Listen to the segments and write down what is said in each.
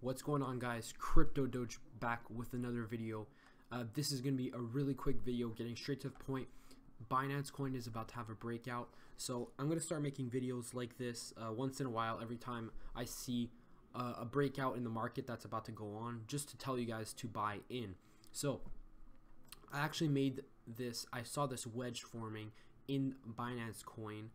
What's going on, guys? Crypto Doge back with another video. This is going to be a really quick video getting straight to the point. Binance coin is about to have a breakout, so I'm going to start making videos like this once in a while every time I see a breakout in the market that's about to go on, just to tell you guys to buy in. So I actually made this, I saw this wedge forming in Binance coin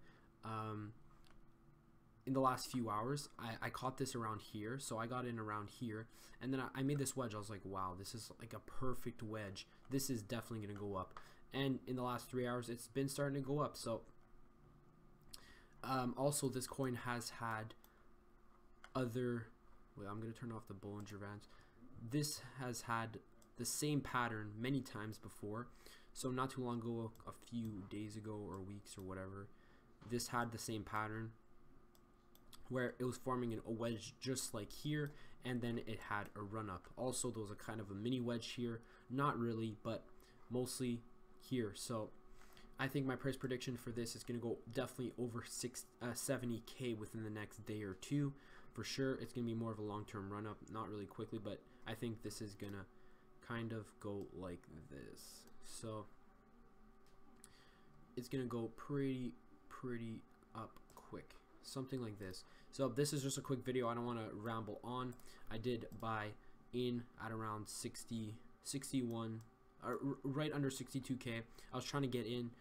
in the last few hours. I caught this around here, so I got in around here, and then I made this wedge. I was like, wow, this is like a perfect wedge. This is definitely going to go up. And in the last 3 hours, it's been starting to go up. So also this coin has had other, wait, I'm going to turn off the Bollinger Bands. This has had the same pattern many times before. So not too long ago, a few days ago or weeks or whatever, this had the same pattern where it was forming a wedge just like here, and then it had a run up. Also, there was a kind of a mini wedge here, not really, but mostly here. So I think my price prediction for this is going to go definitely over 70k within the next day or two for sure. It's going to be more of a long-term run up, not really quickly, but I think this is going to kind of go like this. So it's going to go pretty up quick, something like this. So this is just a quick video. I don't want to ramble on. I did buy in at around 61, right under 62k. I was trying to get in.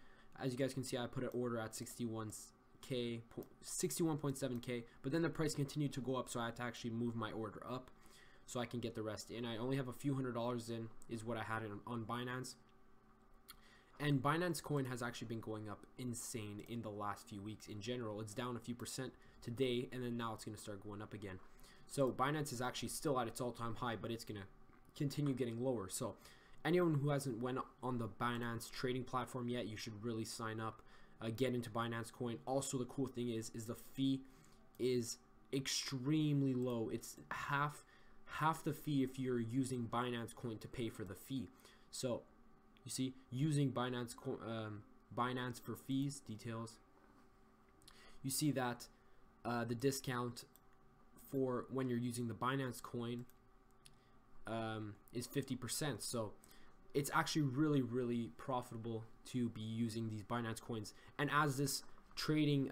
As you guys can see, I put an order at 61k, 61.7k, but then the price continued to go up, so I had to actually move my order up so I can get the rest in. I only have a few $100s in, is what I had on Binance. And Binance coin has actually been going up insane in the last few weeks. In general, it's down a few percent today, and then now it's going to start going up again. So Binance is actually still at its all-time high, but it's going to continue getting lower. So anyone who hasn't went on the Binance trading platform yet, you should really sign up, get into Binance coin. Also, the cool thing is the fee is extremely low. It's half the fee if you're using Binance coin to pay for the fee. So you see, using Binance for fees details, you see that the discount for when you're using the Binance coin is 50%. So it's actually really profitable to be using these Binance coins. And as this trading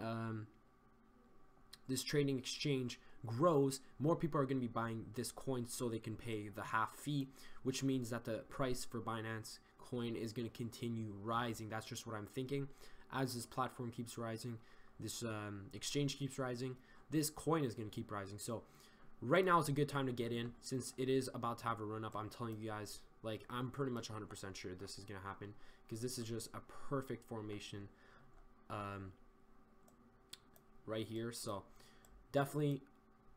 exchange grows, more people are going to be buying this coin so they can pay the half fee, which means that the price for Binance coin is going to continue rising. That's just what I'm thinking. As this platform keeps rising, this exchange keeps rising, this coin is going to keep rising. So right now is a good time to get in, since it is about to have a run up. I'm telling you guys, like, I'm pretty much 100% sure this is going to happen, because this is just a perfect formation right here. So definitely,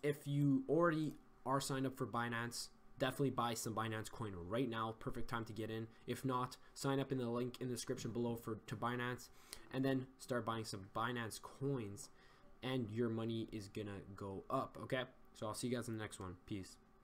if you already are signed up for Binance, definitely buy some Binance coin right now. Perfect time to get in. If not, sign up in the link in the description below to Binance, and then start buying some Binance coins, and your money is gonna go up. Okay, so I'll see you guys in the next one. Peace.